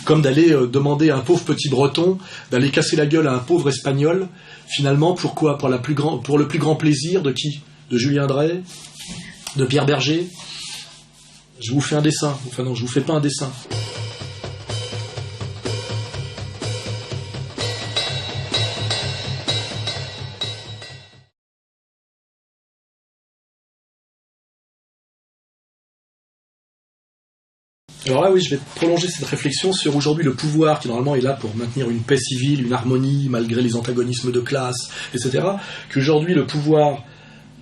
comme d'aller demander à un pauvre petit breton d'aller casser la gueule à un pauvre espagnol. Finalement, pourquoi ? Pour le plus grand plaisir de qui ? De Julien Drey ? De Pierre Berger ? Je vous fais un dessin. Enfin non, je vous fais pas un dessin. Alors là, oui, je vais prolonger cette réflexion sur aujourd'hui le pouvoir qui normalement est là pour maintenir une paix civile, une harmonie malgré les antagonismes de classe, etc. Qu'aujourd'hui le pouvoir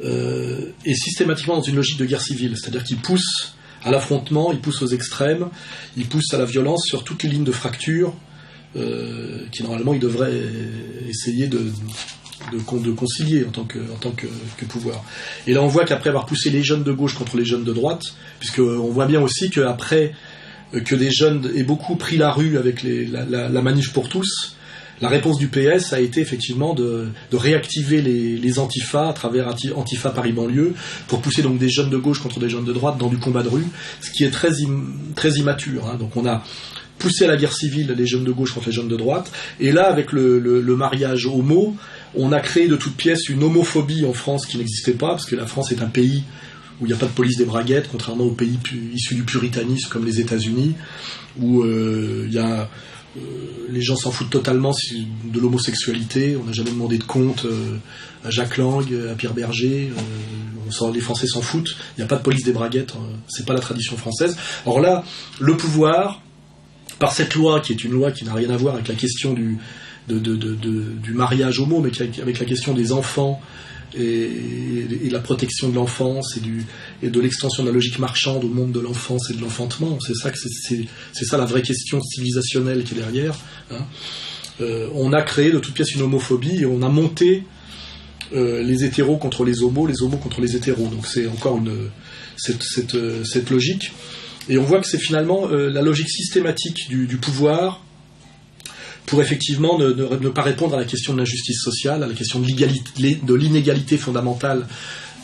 est systématiquement dans une logique de guerre civile, c'est-à-dire qu'il pousse à l'affrontement, il pousse aux extrêmes, il pousse à la violence sur toutes les lignes de fracture qui normalement il devrait essayer de concilier en tant que pouvoir. Et là on voit qu'après avoir poussé les jeunes de gauche contre les jeunes de droite, puisqu'on voit bien aussi qu'après que des jeunes aient beaucoup pris la rue avec la manif pour tous, la réponse du PS a été effectivement de réactiver les antifas à travers Antifa Paris banlieue pour pousser donc des jeunes de gauche contre des jeunes de droite dans du combat de rue, ce qui est très immature. Hein. Donc on a poussé à la guerre civile les jeunes de gauche contre les jeunes de droite, et là avec le mariage homo, on a créé de toutes pièces une homophobie en France qui n'existait pas, parce que la France est un pays où il n'y a pas de police des braguettes, contrairement aux pays issus du puritanisme comme les États-Unis, où les gens s'en foutent totalement de l'homosexualité. On n'a jamais demandé de compte à Jacques Lang, à Pierre Berger. Les Français s'en foutent. Il n'y a pas de police des braguettes. C'est pas la tradition française. Or là, le pouvoir, par cette loi qui est une loi qui n'a rien à voir avec la question du mariage homo, mais avec la question des enfants et la protection de l'enfance et de l'extension de la logique marchande au monde de l'enfance et de l'enfantement. C'est ça la vraie question civilisationnelle qui est derrière. Hein. On a créé de toutes pièces une homophobie et on a monté les hétéros contre les homos contre les hétéros. Donc c'est encore cette logique. Et on voit que c'est finalement la logique systématique du pouvoir pour effectivement ne pas répondre à la question de l'injustice sociale, à la question de l'inégalité fondamentale,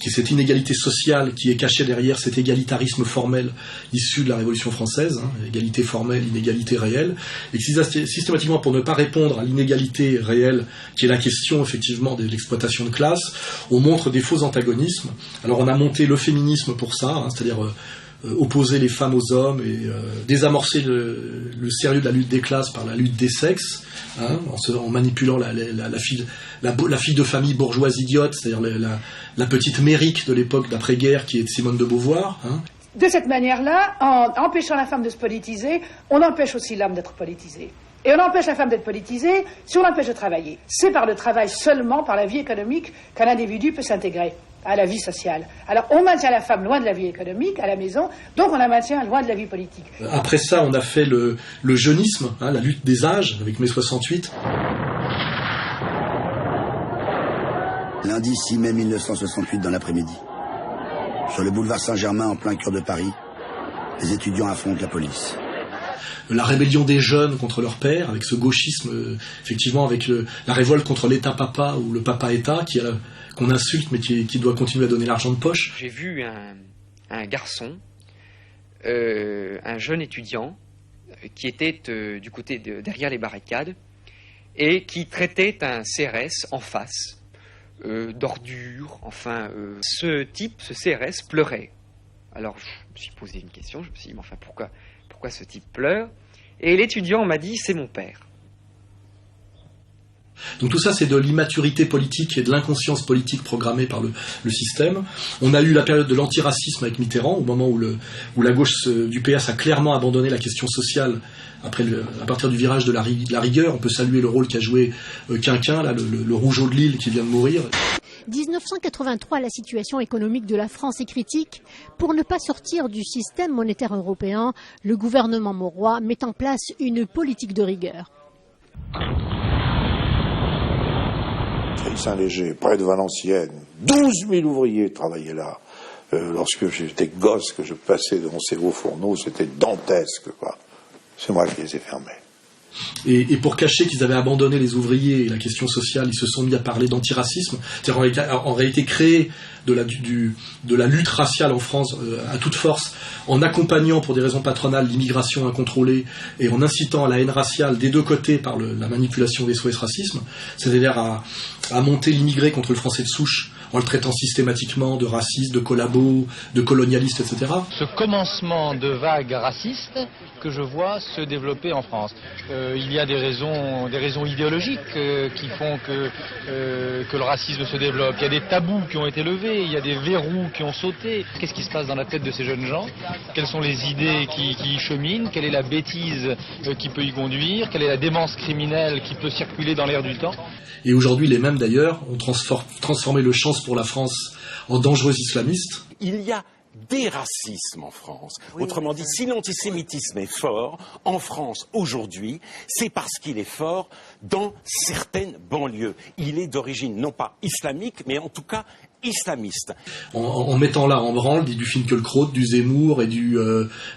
qui est cette inégalité sociale qui est cachée derrière cet égalitarisme formel issu de la Révolution française, hein, égalité formelle, inégalité réelle, et que systématiquement pour ne pas répondre à l'inégalité réelle, qui est la question effectivement de l'exploitation de classe, on montre des faux antagonismes. Alors on a monté le féminisme pour ça, hein, c'est-à-dire opposer les femmes aux hommes et désamorcer le sérieux de la lutte des classes par la lutte des sexes, hein, en manipulant la fille de famille bourgeoise idiote, c'est-à-dire la petite Mérique de l'époque d'après-guerre qui est de Simone de Beauvoir. Hein. De cette manière-là, en empêchant la femme de se politiser, on empêche aussi l'homme d'être politisé. Et on empêche la femme d'être politisée si on l'empêche de travailler. C'est par le travail seulement, par la vie économique, qu'un individu peut s'intégrer à la vie sociale. Alors on maintient la femme loin de la vie économique, à la maison, donc on la maintient loin de la vie politique. Après ça, on a fait le jeunisme, hein, la lutte des âges, avec mai 68. Lundi 6 mai 1968 dans l'après-midi. Sur le boulevard Saint-Germain, en plein cœur de Paris, les étudiants affrontent la police. La rébellion des jeunes contre leur père, avec ce gauchisme, effectivement, avec la révolte contre l'État-papa ou le papa-État, qu'on insulte mais qui doit continuer à donner l'argent de poche. J'ai vu un garçon, un jeune étudiant, qui était du côté derrière les barricades et qui traitait un CRS en face, d'ordure, enfin, ce CRS pleurait. Alors je me suis posé une question, je me suis dit, mais enfin pourquoi ce type pleure? Et l'étudiant m'a dit, c'est mon père. Donc tout ça, c'est de l'immaturité politique et de l'inconscience politique programmée par le système. On a eu la période de l'antiracisme avec Mitterrand, au moment où la gauche du PS a clairement abandonné la question sociale à partir du virage de la rigueur. On peut saluer le rôle qu'a joué Quinquin, là, le rougeau de Lille qui vient de mourir. 1983, la situation économique de la France est critique. Pour ne pas sortir du système monétaire européen, le gouvernement Mauroy met en place une politique de rigueur. Saint-Léger, près de Valenciennes, 12 000 ouvriers travaillaient là. Lorsque j'étais gosse, que je passais devant ces hauts fourneaux, c'était dantesque, quoi. C'est moi qui les ai fermés. Et pour cacher qu'ils avaient abandonné les ouvriers et la question sociale, ils se sont mis à parler d'antiracisme. C'est-à-dire en réalité créer de la lutte raciale en France à toute force, en accompagnant pour des raisons patronales l'immigration incontrôlée et en incitant à la haine raciale des deux côtés par la manipulation des SOS racisme, c'est-à-dire à monter l'immigré contre le français de souche en le traitant systématiquement de raciste, de collabo, de colonialiste, etc. Ce commencement de vague raciste que je vois se développer en France. Il y a des raisons idéologiques qui font que le racisme se développe. Il y a des tabous qui ont été levés, il y a des verrous qui ont sauté. Qu'est-ce qui se passe dans la tête de ces jeunes gens? Quelles sont les idées qui y cheminent? Quelle est la bêtise qui peut y conduire? Quelle est la démence criminelle qui peut circuler dans l'air du temps? Et aujourd'hui, les mêmes d'ailleurs ont transformé le Chance pour la France en dangereux islamistes. Il y a des racismes en France. Autrement dit, si l'antisémitisme est fort en France aujourd'hui, c'est parce qu'il est fort dans certaines banlieues. Il est d'origine non pas islamique, mais en tout cas islamiste. En mettant là en branle du Finkielkraut, du Zemmour et du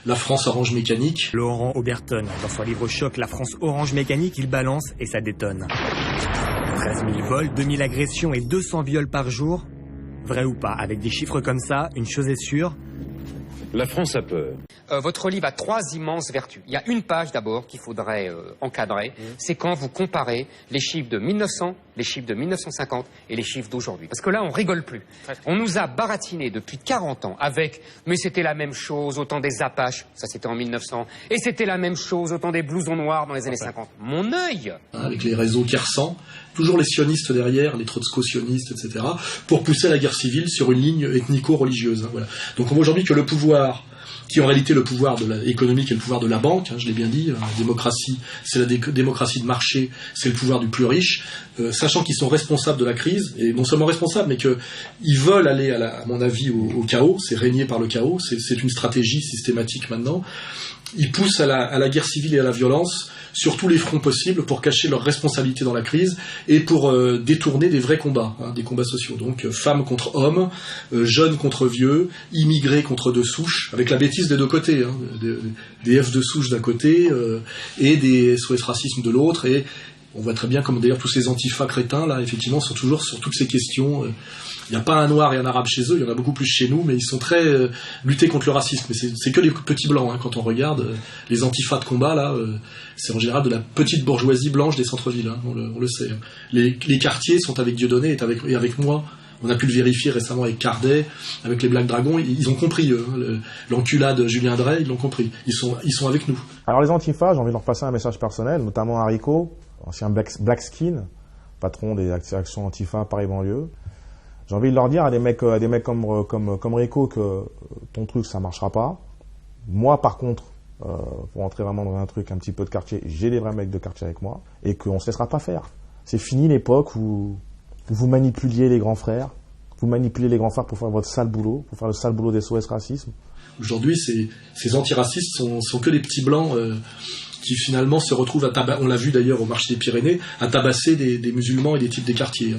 La France orange mécanique. Laurent Oberton, dans son livre Choc, La France orange mécanique, il balance et ça détonne. 13 000 vols, 2 000 agressions et 200 viols par jour. Vrai ou pas, avec des chiffres comme ça, une chose est sûre. La France a peur. Votre livre a 3 immenses vertus. Il y a une page d'abord qu'il faudrait encadrer. C'est quand vous comparez les chiffres de 1900, les chiffres de 1950 et les chiffres d'aujourd'hui. Parce que là, on rigole plus. On nous a baratiné depuis 40 ans avec « mais c'était la même chose au temps des Apaches », ça c'était en 1900, et c'était la même chose au temps des blousons noirs dans les années 50. Mon œil! Avec les réseaux Kersan, toujours les sionistes derrière, les trotsko-sionistes, etc., pour pousser la guerre civile sur une ligne ethnico-religieuse. Voilà. Donc on voit aujourd'hui que le pouvoir, qui est en réalité le pouvoir économique et le pouvoir de la banque, je l'ai bien dit, la démocratie, c'est la démocratie de marché, c'est le pouvoir du plus riche, sachant qu'ils sont responsables de la crise, et non seulement responsables, mais qu'ils veulent aller, à mon avis, au chaos, c'est régner par le chaos, c'est une stratégie systématique maintenant. Ils poussent à la guerre civile et à la violence sur tous les fronts possibles pour cacher leur responsabilité dans la crise et pour détourner des vrais combats, des combats sociaux. Donc femmes contre hommes, jeunes contre vieux, immigrés contre de souches, avec la bêtise des deux côtés, des F de souche d'un côté et des SOS racisme de l'autre. Et on voit très bien comme d'ailleurs tous ces antifas crétins là, effectivement, sont toujours sur toutes ces questions. Il n'y a pas un noir et un arabe chez eux, il y en a beaucoup plus chez nous, mais ils sont très luttés contre le racisme. Mais c'est que les petits blancs, quand on regarde les antifas de combat là, c'est en général de la petite bourgeoisie blanche des centres-villes, on le sait. Les quartiers sont avec Dieudonné et avec moi. On a pu le vérifier récemment avec Cardet, avec les Black Dragons. Ils ont compris, l'enculade de Julien Drey, ils l'ont compris. Ils sont avec nous. Alors les antifas, j'ai envie de leur passer un message personnel, notamment à Rico, ancien Black Skin, patron des actions antifa Paris-Banlieue. J'ai envie de leur dire à des mecs comme Rico que ton truc ça marchera pas. Moi par contre, pour entrer vraiment dans un truc un petit peu de quartier, j'ai des vrais mecs de quartier avec moi et qu'on se laissera pas faire. C'est fini l'époque où vous manipuliez les grands frères, pour faire votre sale boulot, pour faire le sale boulot des SOS racisme. Aujourd'hui, ces antiracistes sont que des petits blancs qui finalement se retrouvent on l'a vu d'ailleurs au marché des Pyrénées, à tabasser des musulmans et des types des quartiers.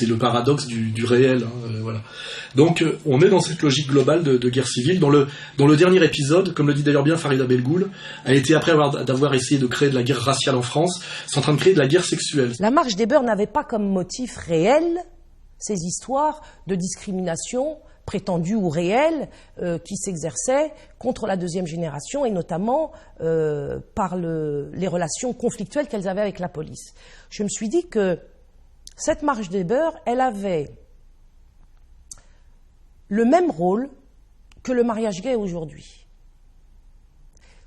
C'est le paradoxe du réel. Voilà. Donc on est dans cette logique globale de guerre civile, dont le dernier épisode, comme le dit d'ailleurs bien Farida Belgoul, a été après d'avoir essayé de créer de la guerre raciale en France, c'est en train de créer de la guerre sexuelle. La marche des beurs n'avait pas comme motif réel ces histoires de discrimination prétendue ou réelle qui s'exerçaient contre la deuxième génération et notamment par les relations conflictuelles qu'elles avaient avec la police. Je me suis dit que cette marche des beurs, elle avait le même rôle que le mariage gay aujourd'hui.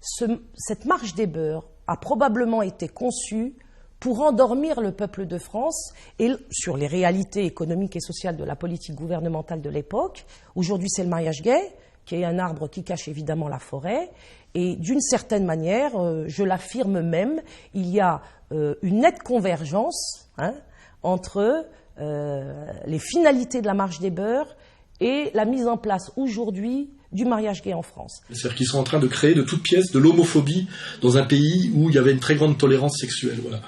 Cette marche des beurs a probablement été conçue pour endormir le peuple de France et sur les réalités économiques et sociales de la politique gouvernementale de l'époque. Aujourd'hui, c'est le mariage gay, qui est un arbre qui cache évidemment la forêt. Et d'une certaine manière, je l'affirme même, il y a une nette convergence entre les finalités de la marche des beurs et la mise en place aujourd'hui du mariage gay en France. C'est-à-dire qu'ils sont en train de créer de toutes pièces de l'homophobie dans un pays où il y avait une très grande tolérance sexuelle. Voilà.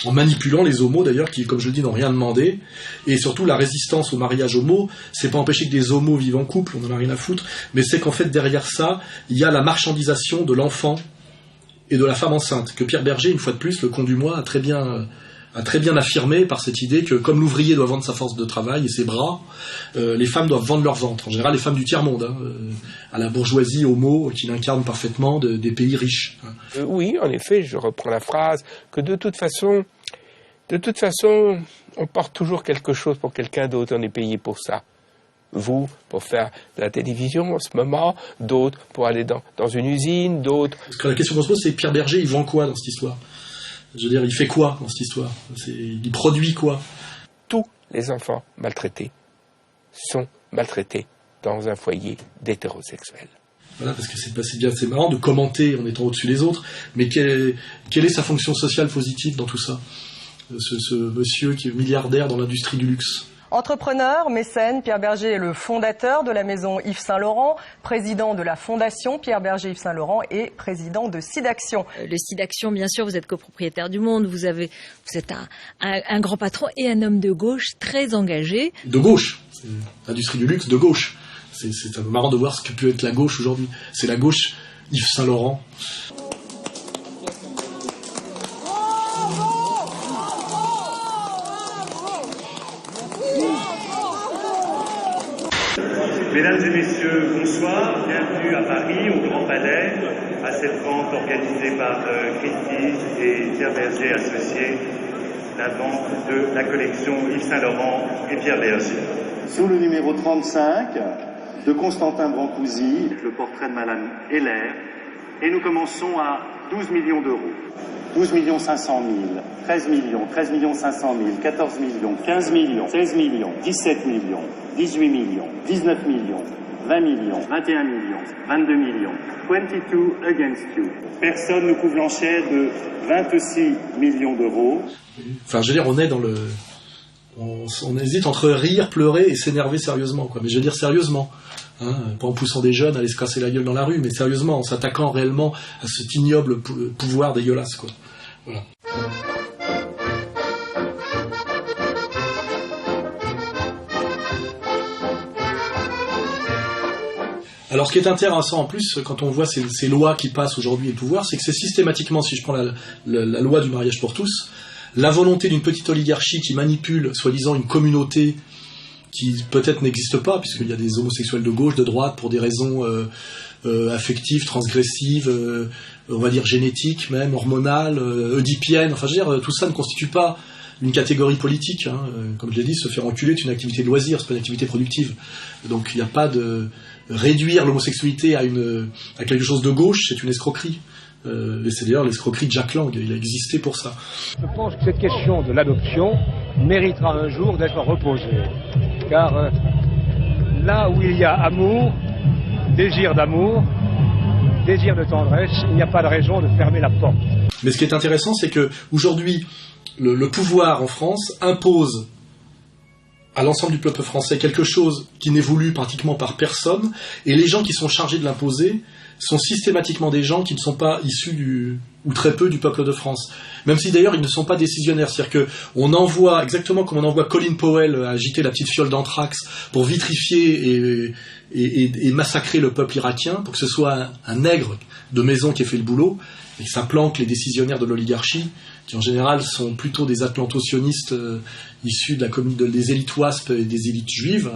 En manipulant les homos d'ailleurs, qui, comme je le dis, n'ont rien demandé. Et surtout, la résistance au mariage homo, c'est pas empêcher que des homos vivent en couple, on en a rien à foutre, mais c'est qu'en fait, derrière ça, il y a la marchandisation de l'enfant et de la femme enceinte, que Pierre Berger, une fois de plus, le con du mois, a très bien affirmé par cette idée que comme l'ouvrier doit vendre sa force de travail et ses bras, les femmes doivent vendre leur ventre. En général, les femmes du tiers-monde, à la bourgeoisie homo qui l'incarne parfaitement des pays riches. Oui, en effet, je reprends la phrase, que de toute façon, on porte toujours quelque chose pour quelqu'un d'autre, on est payé pour ça. Vous, pour faire de la télévision en ce moment, d'autres pour aller dans une usine, d'autres... Parce que la question qu'on se pose, c'est Pierre Berger, il vend quoi dans cette histoire ? Je veux dire, il fait quoi dans cette histoire ? Il produit quoi ? Tous les enfants maltraités sont maltraités dans un foyer d'hétérosexuels. Voilà, parce que c'est marrant de commenter en étant au-dessus des autres, mais quelle est sa fonction sociale positive dans tout ça ? Ce monsieur qui est milliardaire dans l'industrie du luxe. Entrepreneur, mécène, Pierre Berger est le fondateur de la maison Yves Saint Laurent, président de la fondation Pierre Berger Yves Saint Laurent et président de SIDAction. Le SIDAction, bien sûr, vous êtes copropriétaire du Monde, vous êtes un grand patron et un homme de gauche très engagé. De gauche, c'est l'industrie du luxe de gauche. C'est un peu marrant de voir ce que peut être la gauche aujourd'hui. C'est la gauche Yves Saint Laurent. Mesdames et messieurs, bonsoir. Bienvenue à Paris, au Grand Palais, à cette vente organisée par Christie et Pierre Berger associés, la vente de la collection Yves Saint Laurent et Pierre Berger. Sous le numéro 35 de Constantin Brancusi, le portrait de Madame Heller, et nous commençons à 12 millions d'euros. 12 500 000, 13 millions, 13 500 000, 14 millions, 15 millions, 16 millions, 17 millions, 18 millions, 19 millions, 20 millions, 21 millions, 22 millions, 22 against you. Personne ne couvre l'enchère de 26 millions d'euros. Enfin, je veux dire, on est dans le... On hésite entre rire, pleurer et s'énerver sérieusement, quoi. Mais je veux dire sérieusement. Pas en poussant des jeunes à aller se casser la gueule dans la rue, mais sérieusement, en s'attaquant réellement à cet ignoble pouvoir dégueulasse, quoi. Voilà. Alors ce qui est intéressant en plus, quand on voit ces lois qui passent aujourd'hui au pouvoir, c'est que c'est systématiquement, si je prends la loi du mariage pour tous, la volonté d'une petite oligarchie qui manipule, soi-disant, une communauté qui peut-être n'existe pas, puisqu'il y a des homosexuels de gauche, de droite, pour des raisons affectives, transgressives, on va dire génétiques même, hormonales, oedipiennes, enfin je veux dire, tout ça ne constitue pas une catégorie politique, Comme je l'ai dit, se faire enculer est une activité de loisir, c'est pas une activité productive. Donc il n'y a pas de... Réduire l'homosexualité à quelque chose de gauche, c'est une escroquerie. Et c'est d'ailleurs l'escroquerie de Jack Lang, il a existé pour ça. Je pense que cette question de l'adoption méritera un jour d'être reposée. Car là où il y a amour, désir d'amour, désir de tendresse, il n'y a pas de raison de fermer la porte. Mais ce qui est intéressant, c'est que aujourd'hui, le pouvoir en France impose à l'ensemble du peuple français quelque chose qui n'est voulu pratiquement par personne, et les gens qui sont chargés de l'imposer sont systématiquement des gens qui ne sont pas issus ou très peu du peuple de France. Même si d'ailleurs ils ne sont pas décisionnaires, c'est-à-dire qu'on envoie, exactement comme on envoie Colin Powell agiter la petite fiole d'anthrax pour vitrifier et massacrer le peuple irakien, pour que ce soit un nègre de maison qui ait fait le boulot, et que ça planque les décisionnaires de l'oligarchie, qui en général sont plutôt des atlanto-sionistes issus des élites WASP et des élites juives,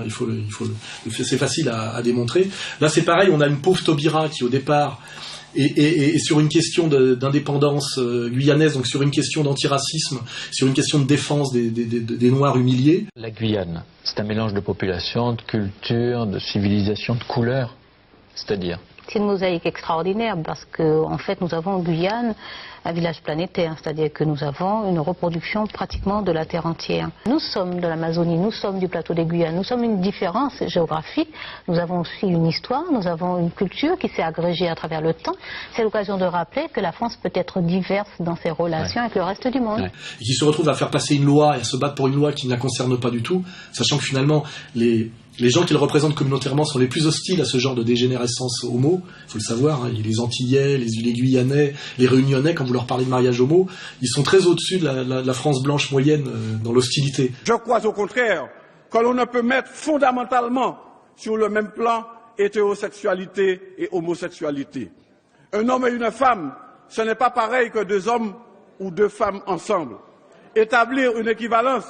c'est facile à démontrer. Là c'est pareil, on a une pauvre Taubira qui au départ Et sur une question d'indépendance guyanaise, donc sur une question d'antiracisme, sur une question de défense des Noirs humiliés. La Guyane, c'est un mélange de population, de culture, de civilisation, de couleurs, c'est-à-dire. C'est une mosaïque extraordinaire parce qu'en fait nous avons en Guyane un village planétaire, c'est-à-dire que nous avons une reproduction pratiquement de la Terre entière. Nous sommes de l'Amazonie, nous sommes du plateau des Guyanes, nous sommes une différence géographique, nous avons aussi une histoire, nous avons une culture qui s'est agrégée à travers le temps. C'est l'occasion de rappeler que la France peut être diverse dans ses relations avec le reste du monde. Et qui se retrouve à faire passer une loi et à se battre pour une loi qui ne la concerne pas du tout, sachant que finalement les gens qui le représentent communautairement sont les plus hostiles à ce genre de dégénérescence homo. Il faut le savoir, hein, les Antillais, les Guyanais, les Réunionnais, quand vous leur parlez de mariage homo, ils sont très au-dessus de la France blanche moyenne dans l'hostilité. Je crois au contraire que l'on ne peut mettre fondamentalement sur le même plan hétérosexualité et homosexualité. Un homme et une femme, ce n'est pas pareil que deux hommes ou deux femmes ensemble. Établir une équivalence,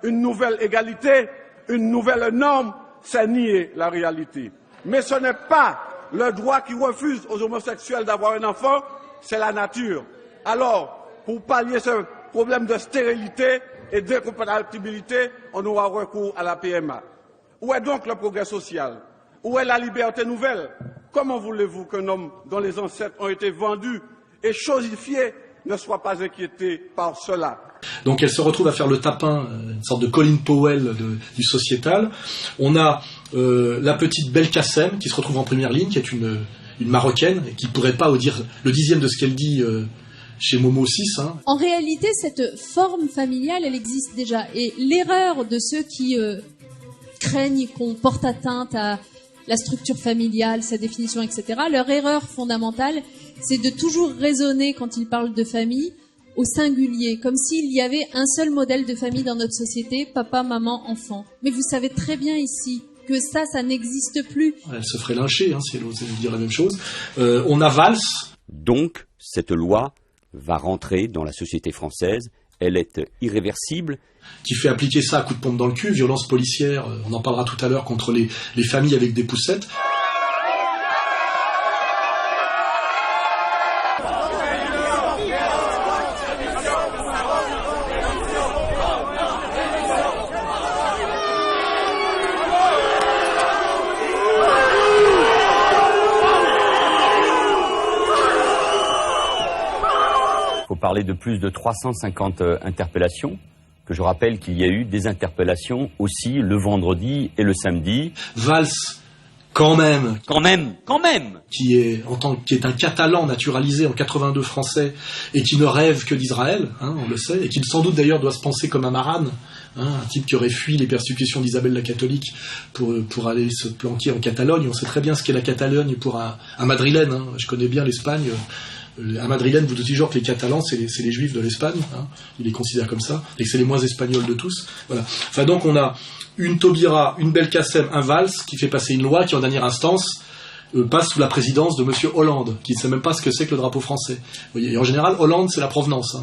une nouvelle égalité, une nouvelle norme, c'est nier la réalité. Mais ce n'est pas le droit qui refuse aux homosexuels d'avoir un enfant, c'est la nature. Alors, pour pallier ce problème de stérilité et d'incompatibilité, on aura recours à la PMA. Où est donc le progrès social? Où est la liberté nouvelle? Comment voulez-vous qu'un homme dont les ancêtres ont été vendus et chosifiés ne soit pas inquiété par cela? Donc elle se retrouve à faire le tapin, une sorte de Colin Powell du sociétal. On a la petite Belkacem qui se retrouve en première ligne, qui est une Marocaine, et qui ne pourrait pas dire le dixième de ce qu'elle dit chez Momo 6. Hein. En réalité, cette forme familiale, elle existe déjà. Et l'erreur de ceux qui craignent qu'on porte atteinte à la structure familiale, sa définition, etc., leur erreur fondamentale, c'est de toujours raisonner, quand ils parlent de famille, au singulier, comme s'il y avait un seul modèle de famille dans notre société, papa, maman, enfant. Mais vous savez très bien ici que ça n'existe plus. Elle se ferait lyncher si elle osait dire la même chose. On a Valls. Donc, cette loi va rentrer dans la société française. Elle est irréversible. Qui fait appliquer ça à coups de pompe dans le cul, violence policière, on en parlera tout à l'heure, contre les familles avec des poussettes. Parler de plus de 350 interpellations, que je rappelle qu'il y a eu des interpellations aussi le vendredi et le samedi. Valls, quand même, qui est un Catalan naturalisé en 82 français et qui ne rêve que d'Israël, on le sait, et qui sans doute d'ailleurs doit se penser comme un Maran, un type qui aurait fui les persécutions d'Isabelle la catholique pour aller se planquer en Catalogne. On sait très bien ce qu'est la Catalogne pour un madrilène. Je connais bien l'Espagne. À Madrilène, vous dites toujours que les Catalans, c'est les Juifs de l'Espagne, ils les considèrent comme ça, et que c'est les moins espagnols de tous. Voilà. Enfin, donc on a une Taubira, une Belkacem, un Valls qui fait passer une loi qui, en dernière instance, passe sous la présidence de Monsieur Hollande, qui ne sait même pas ce que c'est que le drapeau français. Vous voyez, et en général, Hollande, c'est la provenance.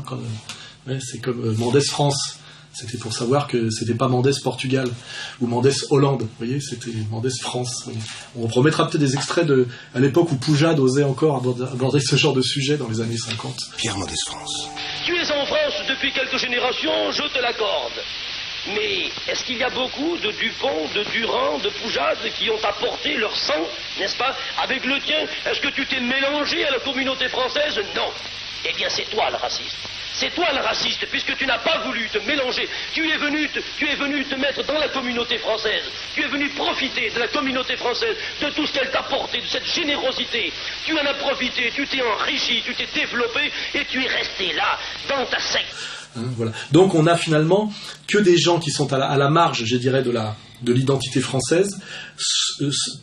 C'est comme Mendès France. C'était pour savoir que c'était pas Mendès Portugal ou Mendès Hollande, vous voyez, c'était Mendès France. Voyez. On remettra peut-être des extraits à l'époque où Poujade osait encore aborder ce genre de sujet dans les années 50. Pierre Mendès France. Tu es en France depuis quelques générations, je te l'accorde. Mais est-ce qu'il y a beaucoup de Dupont, de Durand, de Poujade qui ont apporté leur sang, n'est-ce pas, avec le tien? Est-ce que tu t'es mélangé à la communauté française? Non. Eh bien, c'est toi le raciste. C'est toi le raciste, puisque tu n'as pas voulu te mélanger. Tu es venu te mettre dans la communauté française. Tu es venu profiter de la communauté française, de tout ce qu'elle t'a apporté, de cette générosité. Tu en as profité, tu t'es enrichi, tu t'es développé, et tu es resté là, dans ta secte. Voilà. Donc on a finalement que des gens qui sont à la marge, je dirais, de l'identité française,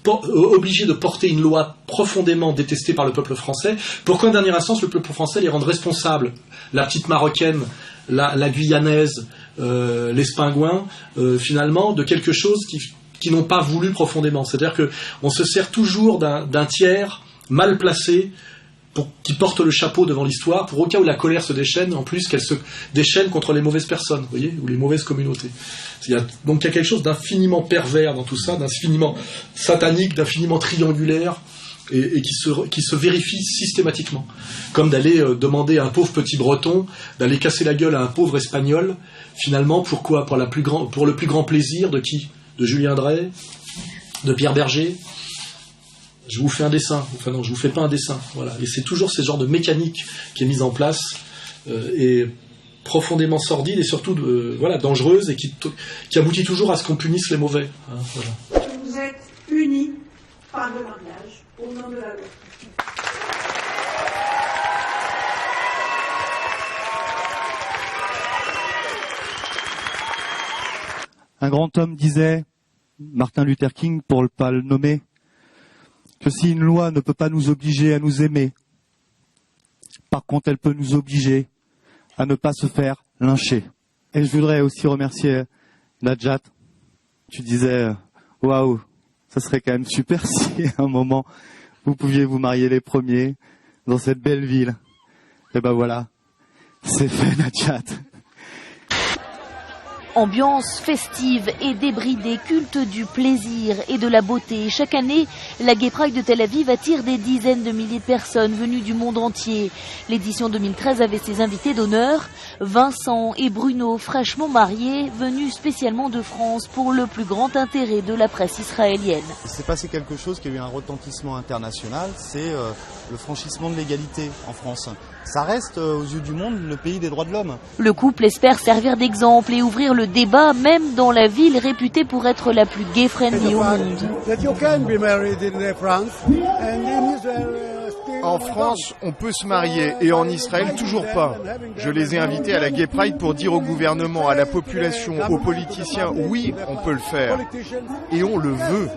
obligés de porter une loi profondément détestée par le peuple français, pour qu'en dernière instance le peuple français les rende responsables. La petite Marocaine, la Guyanaise, l'Espingouin, finalement, de quelque chose qui n'ont pas voulu profondément. C'est-à-dire qu'on se sert toujours d'un tiers mal placé qui porte le chapeau devant l'histoire, pour au cas où la colère se déchaîne, en plus qu'elle se déchaîne contre les mauvaises personnes, vous voyez, ou les mauvaises communautés. Donc il y a quelque chose d'infiniment pervers dans tout ça, d'infiniment satanique, d'infiniment triangulaire, et qui se vérifient systématiquement. Comme d'aller demander à un pauvre petit breton d'aller casser la gueule à un pauvre espagnol. Finalement, pourquoi ? Pour le plus grand plaisir de qui ? De Julien Drey ? De Pierre Berger ? Je vous fais un dessin. Enfin non, je vous fais pas un dessin. Voilà. Et c'est toujours ce genre de mécanique qui est mise en place et profondément sordide et surtout dangereuse et qui aboutit toujours à ce qu'on punisse les mauvais. Hein, voilà. Vous êtes unis par le mariage au nom de la loi. Un grand homme disait, Martin Luther King pour ne pas le nommer, que si une loi ne peut pas nous obliger à nous aimer, par contre elle peut nous obliger à ne pas se faire lyncher. Et je voudrais aussi remercier Najat. Tu disais, waouh, ça serait quand même super si à un moment vous pouviez vous marier les premiers dans cette belle ville. Et ben voilà, c'est fait Najat. Ambiance festive et débridée, culte du plaisir et de la beauté. Chaque année, la Gay Pride de Tel Aviv attire des dizaines de milliers de personnes venues du monde entier. L'édition 2013 avait ses invités d'honneur, Vincent et Bruno, fraîchement mariés, venus spécialement de France pour le plus grand intérêt de la presse israélienne. Il s'est passé quelque chose qui a eu un retentissement international, c'est le franchissement de l'égalité en France. Ça reste, aux yeux du monde, le pays des droits de l'homme. Le couple espère servir d'exemple et ouvrir le débat, même dans la ville réputée pour être la plus gay-friendly au monde. En France, on peut se marier et en Israël, toujours pas. Je les ai invités à la Gay Pride pour dire au gouvernement, à la population, aux politiciens, oui, on peut le faire. Et on le veut.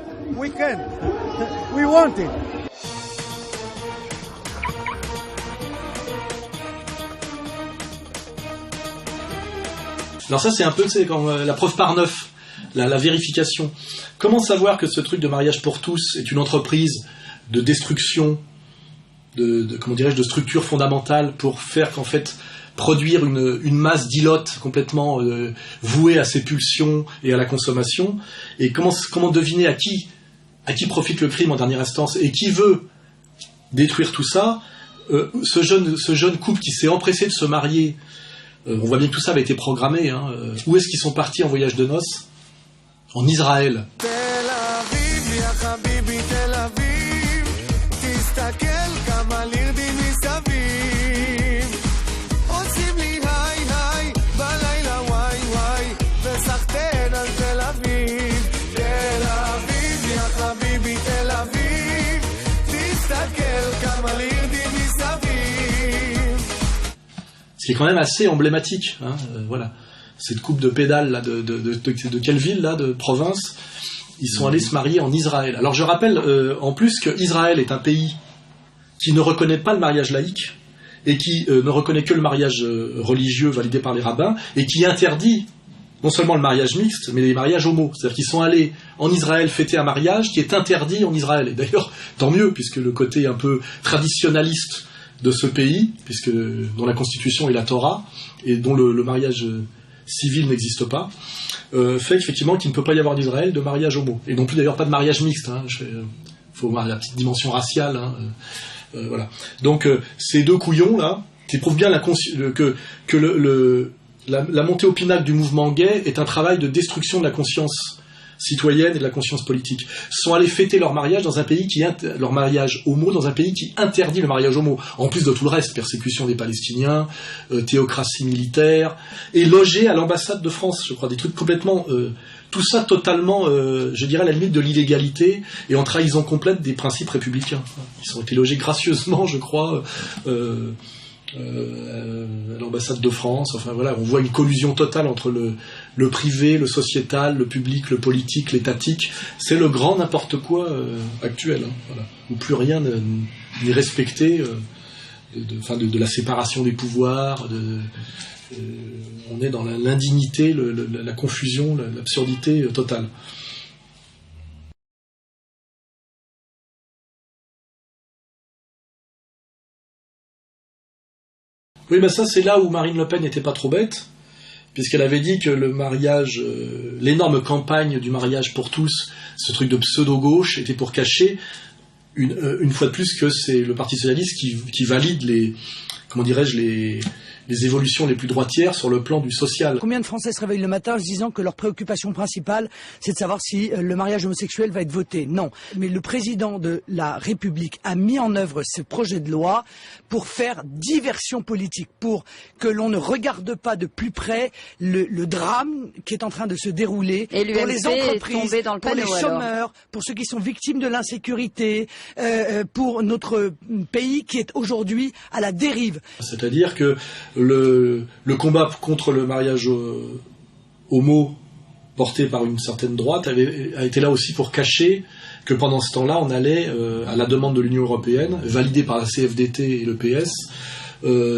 Alors ça, c'est un peu, tu sais, comme la preuve par 9, la vérification. Comment savoir que ce truc de mariage pour tous est une entreprise de destruction, de structures fondamentales pour faire qu'en fait produire une masse d'ilotes complètement vouée à ses pulsions et à la consommation, et comment deviner à qui profite le crime en dernière instance et qui veut détruire tout ça. Ce jeune couple qui s'est empressé de se marier, on voit bien que tout ça avait été programmé. Hein. Où est-ce qu'ils sont partis en voyage de noces ? En Israël. Ce qui est quand même assez emblématique, hein, voilà. Cette coupe de pédales là, de quelle ville là, de province, ils sont allés se marier en Israël. Alors je rappelle en plus que Israël est un pays qui ne reconnaît pas le mariage laïque et qui ne reconnaît que le mariage religieux validé par les rabbins et qui interdit non seulement le mariage mixte, mais les mariages homo. C'est-à-dire qu'ils sont allés en Israël fêter un mariage qui est interdit en Israël. Et d'ailleurs, tant mieux, puisque le côté un peu traditionnaliste de ce pays, puisque dont la constitution est la Torah, et dont le mariage civil n'existe pas, fait effectivement qu'il ne peut pas y avoir d'Israël de mariage homo. Et non plus d'ailleurs pas de mariage mixte. Hein. Faut voir la petite dimension raciale. Hein. Voilà. Donc ces deux couillons là, qui prouvent bien la montée au pinacle du mouvement gay est un travail de destruction de la conscience citoyenne et de la conscience politique, sont allés fêter leur mariage dans un pays leur mariage homo dans un pays qui interdit le mariage homo, en plus de tout le reste, persécution des Palestiniens, théocratie militaire, et logés à l'ambassade de France, je crois, des trucs complètement, tout ça totalement, je dirais à la limite de l'illégalité et en trahison complète des principes républicains. Ils ont été logés gracieusement, je crois, à l'ambassade de France. Enfin voilà, on voit une collusion totale entre le privé, le sociétal, le public, le politique, l'étatique. C'est le grand n'importe quoi actuel, hein, voilà, où plus rien n'est respecté, de la séparation des pouvoirs. On est dans l'indignité, la confusion, l'absurdité totale. Oui, ben ça, c'est là où Marine Le Pen n'était pas trop bête, puisqu'elle avait dit que le mariage, l'énorme campagne du mariage pour tous, ce truc de pseudo-gauche, était pour cacher une fois de plus que c'est le Parti socialiste qui valide les évolutions les plus droitières sur le plan du social. Combien de Français se réveillent le matin en se disant que leur préoccupation principale, c'est de savoir si le mariage homosexuel va être voté? Non. Mais le président de la République a mis en œuvre ce projet de loi pour faire diversion politique, pour que l'on ne regarde pas de plus près le drame qui est en train de se dérouler et pour les entreprises, dans le pour les chômeurs, pour ceux qui sont victimes de l'insécurité, pour notre pays qui est aujourd'hui à la dérive. C'est-à-dire que le combat contre le mariage homo porté par une certaine droite a été là aussi pour cacher que pendant ce temps-là, on allait, à la demande de l'Union européenne, validée par la CFDT et le PS,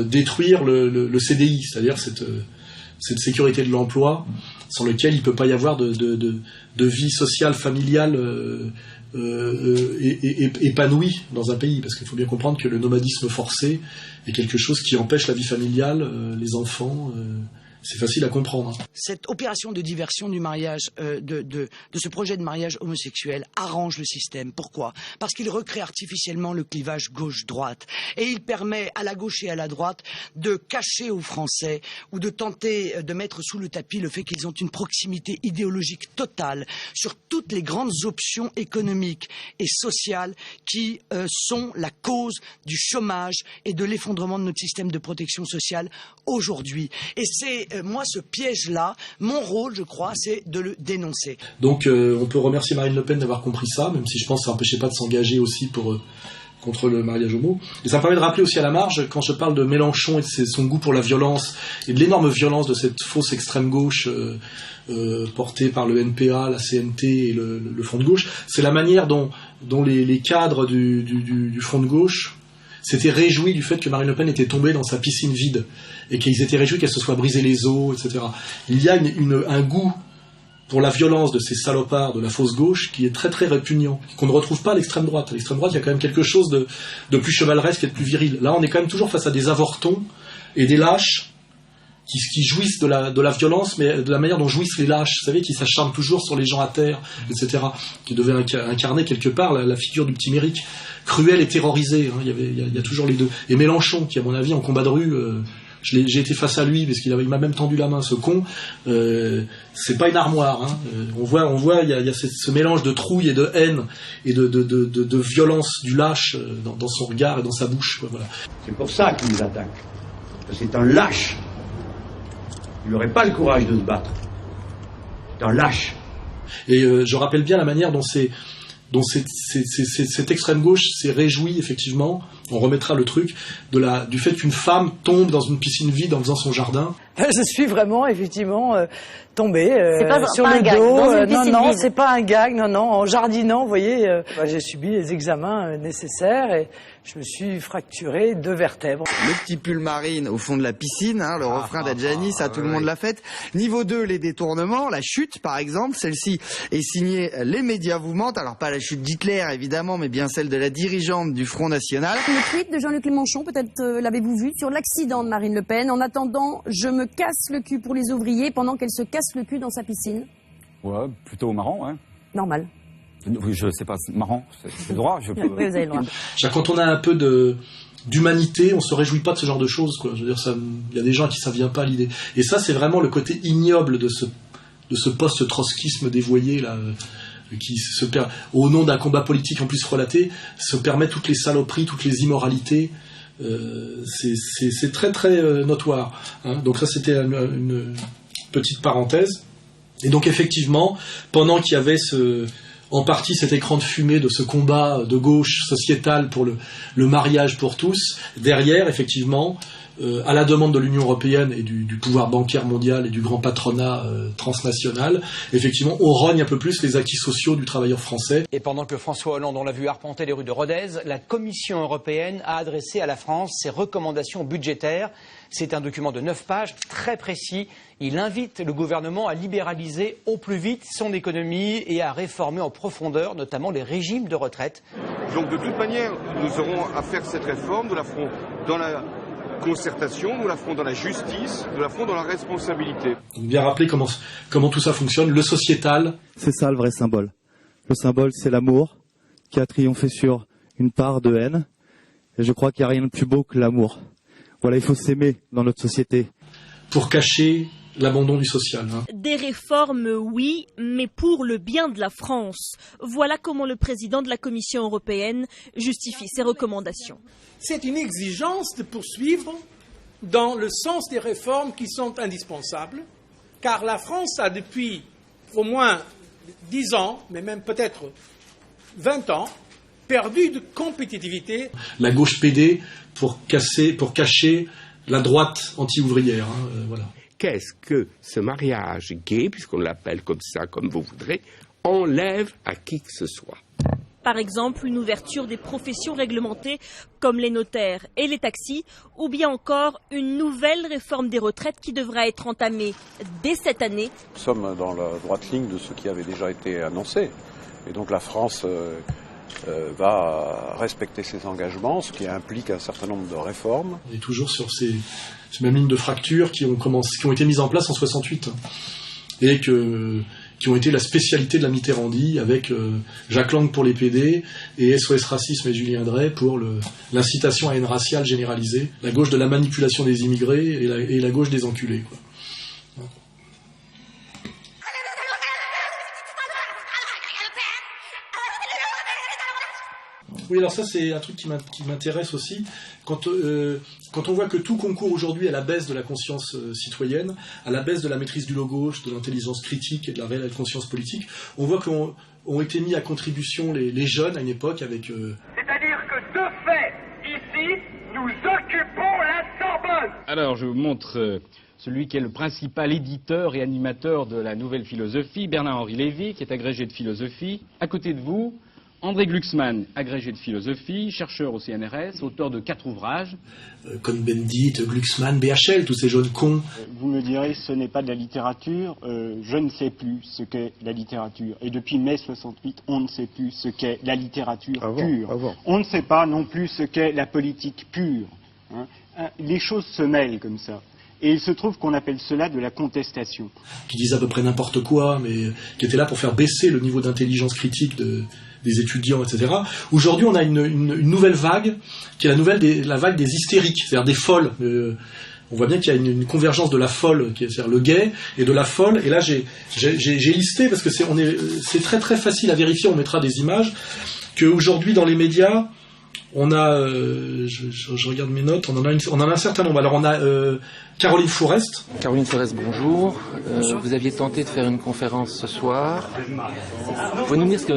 détruire le CDI, c'est-à-dire cette sécurité de l'emploi sans lequel il ne peut pas y avoir de vie sociale, familiale épanouie dans un pays, parce qu'il faut bien comprendre que le nomadisme forcé est quelque chose qui empêche la vie familiale, les enfants. C'est facile à comprendre. Cette opération de diversion du mariage, de ce projet de mariage homosexuel arrange le système. Pourquoi? Parce qu'il recrée artificiellement le clivage gauche-droite. Et il permet à la gauche et à la droite de cacher aux Français ou de tenter de mettre sous le tapis le fait qu'ils ont une proximité idéologique totale sur toutes les grandes options économiques et sociales qui sont la cause du chômage et de l'effondrement de notre système de protection sociale aujourd'hui. Et c'est moi, ce piège-là, mon rôle, je crois, c'est de le dénoncer. Donc, on peut remercier Marine Le Pen d'avoir compris ça, même si je pense que ça n'empêchait pas de s'engager aussi contre le mariage homo. Et ça me permet de rappeler aussi à la marge, quand je parle de Mélenchon et de son goût pour la violence, et de l'énorme violence de cette fausse extrême gauche portée par le NPA, la CNT et le Front de gauche, c'est la manière dont les cadres du Front de gauche s'étaient réjouis du fait que Marine Le Pen était tombée dans sa piscine vide et qu'ils étaient réjouis qu'elle se soit brisée les os, etc. Il y a un goût pour la violence de ces salopards de la fausse gauche qui est très très répugnant, qu'on ne retrouve pas à l'extrême droite. À l'extrême droite, il y a quand même quelque chose de plus chevaleresque et de plus viril. Là, on est quand même toujours face à des avortons et des lâches qui jouissent de la violence, mais de la manière dont jouissent les lâches, vous savez, qui s'acharnent toujours sur les gens à terre, etc., qui devaient incarner quelque part la figure du petit Méric, cruel et terrorisé, hein, il y a toujours les deux. Et Mélenchon, qui à mon avis en combat de rue, j'ai été face à lui, parce qu'il m'a même tendu la main, ce con, c'est pas une armoire, hein. On voit, il y a ce mélange de trouille et de haine, et de violence du lâche dans son regard et dans sa bouche, voilà. C'est pour ça qu'il nous attaque. C'est un lâche. Il n'aurait pas le courage de se battre. C'est un lâche. Et je rappelle bien la manière dont cette extrême gauche s'est réjouie, effectivement, on remettra le truc, du fait qu'une femme tombe dans une piscine vide en faisant son jardin. Je suis vraiment, effectivement, tombée sur pas le un gag, dos. Non, vide. c'est pas un gag, non, en jardinant, vous voyez, j'ai subi les examens nécessaires et je me suis fracturé 2 vertèbres. Le petit pull marine au fond de la piscine, hein, le refrain d'Adjani, ça tout le monde l'a fait. Niveau 2, les détournements, la chute par exemple, celle-ci est signée Les Médias vous mentent, alors pas la chute d'Hitler évidemment, mais bien celle de la dirigeante du Front National. Le tweet de Jean-Luc Mélenchon, peut-être l'avez-vous vu, sur l'accident de Marine Le Pen. En attendant, je me casse le cul pour les ouvriers pendant qu'elle se casse le cul dans sa piscine. Ouais, plutôt marrant, ouais. Normal. Oui, je sais pas, c'est marrant, c'est droit. Oui, vous avez le droit. Quand on a un peu d'humanité, on se réjouit pas de ce genre de choses, quoi. Je veux dire, il y a des gens à qui ça vient pas l'idée. Et ça, c'est vraiment le côté ignoble de ce post-trotskisme dévoyé, là, qui au nom d'un combat politique en plus relaté, se permet toutes les saloperies, toutes les immoralités. C'est très très notoire, hein. Donc ça, c'était une petite parenthèse. Et donc effectivement, pendant qu'il y avait en partie cet écran de fumée de ce combat de gauche sociétal pour le mariage pour tous, derrière, effectivement, à la demande de l'Union européenne et du pouvoir bancaire mondial et du grand patronat transnational, effectivement, on rogne un peu plus les acquis sociaux du travailleur français. Et pendant que François Hollande, on l'a vu arpenter les rues de Rodez, la Commission européenne a adressé à la France ses recommandations budgétaires. C'est un document de 9 pages, très précis. Il invite le gouvernement à libéraliser au plus vite son économie et à réformer en profondeur, notamment les régimes de retraite. Donc de toute manière, nous aurons à faire cette réforme, nous la ferons dans la concertation, nous la ferons dans la justice, nous la ferons dans la responsabilité. Donc bien rappeler comment tout ça fonctionne, le sociétal. C'est ça le vrai symbole. Le symbole, c'est l'amour qui a triomphé sur une part de haine. Et je crois qu'il n'y a rien de plus beau que l'amour. Voilà, il faut s'aimer dans notre société. Pour cacher l'abandon du social. Des réformes, oui, mais pour le bien de la France. Voilà comment le président de la Commission européenne justifie ses recommandations. C'est une exigence de poursuivre dans le sens des réformes qui sont indispensables, car la France a depuis au moins 10 ans, mais même peut-être 20 ans, perdu de compétitivité. La gauche PD pour cacher la droite anti-ouvrière. Voilà. Qu'est-ce que ce mariage gay, puisqu'on l'appelle comme ça, comme vous voudrez, enlève à qui que ce soit? Par exemple, une ouverture des professions réglementées comme les notaires et les taxis, ou bien encore une nouvelle réforme des retraites qui devra être entamée dès cette année. Nous sommes dans la droite ligne de ce qui avait déjà été annoncé. Et donc la France va respecter ses engagements, ce qui implique un certain nombre de réformes. On est toujours sur ces mêmes lignes de fracture qui ont été mises en place en 68 et qui ont été la spécialité de la Mitterrandie avec Jacques Lang pour les PD et SOS Racisme et Julien Drey pour l'incitation à haine raciale généralisée, la gauche de la manipulation des immigrés et la gauche des enculés, quoi. Oui, alors ça c'est un truc qui m'intéresse aussi. Quand on voit que tout concourt aujourd'hui à la baisse de la conscience citoyenne, à la baisse de la maîtrise du low-gauche, de l'intelligence critique et de la réelle conscience politique, on voit qu'ont été mis à contribution les jeunes à une époque avec... C'est-à-dire que de fait, ici, nous occupons la Sorbonne. Alors je vous montre celui qui est le principal éditeur et animateur de la nouvelle philosophie, Bernard-Henri Lévy, qui est agrégé de philosophie. À côté de vous, André Glucksmann, agrégé de philosophie, chercheur au CNRS, auteur de 4 ouvrages. Cohn-Bendit, Glucksmann, BHL, tous ces jeunes cons. Vous me direz, ce n'est pas de la littérature, je ne sais plus ce qu'est la littérature. Et depuis mai 68, on ne sait plus ce qu'est la littérature pure. On ne sait pas non plus ce qu'est la politique pure. Les choses se mêlent comme ça. Et il se trouve qu'on appelle cela de la contestation. Qui disent à peu près n'importe quoi, mais qui étaient là pour faire baisser le niveau d'intelligence critique des étudiants, etc. Aujourd'hui, on a une nouvelle vague, qui est la vague des hystériques, c'est-à-dire des folles. On voit bien qu'il y a une convergence de la folle, c'est-à-dire le gay, et de la folle. Et là, j'ai listé, parce que c'est très très facile à vérifier, on mettra des images, qu'aujourd'hui, dans les médias, on a, je regarde mes notes, on en a un certain nombre. Alors on a Caroline Fourest. Caroline Fourest, bonjour. Vous aviez tenté de faire une conférence ce soir. Vous pouvez nous dire ce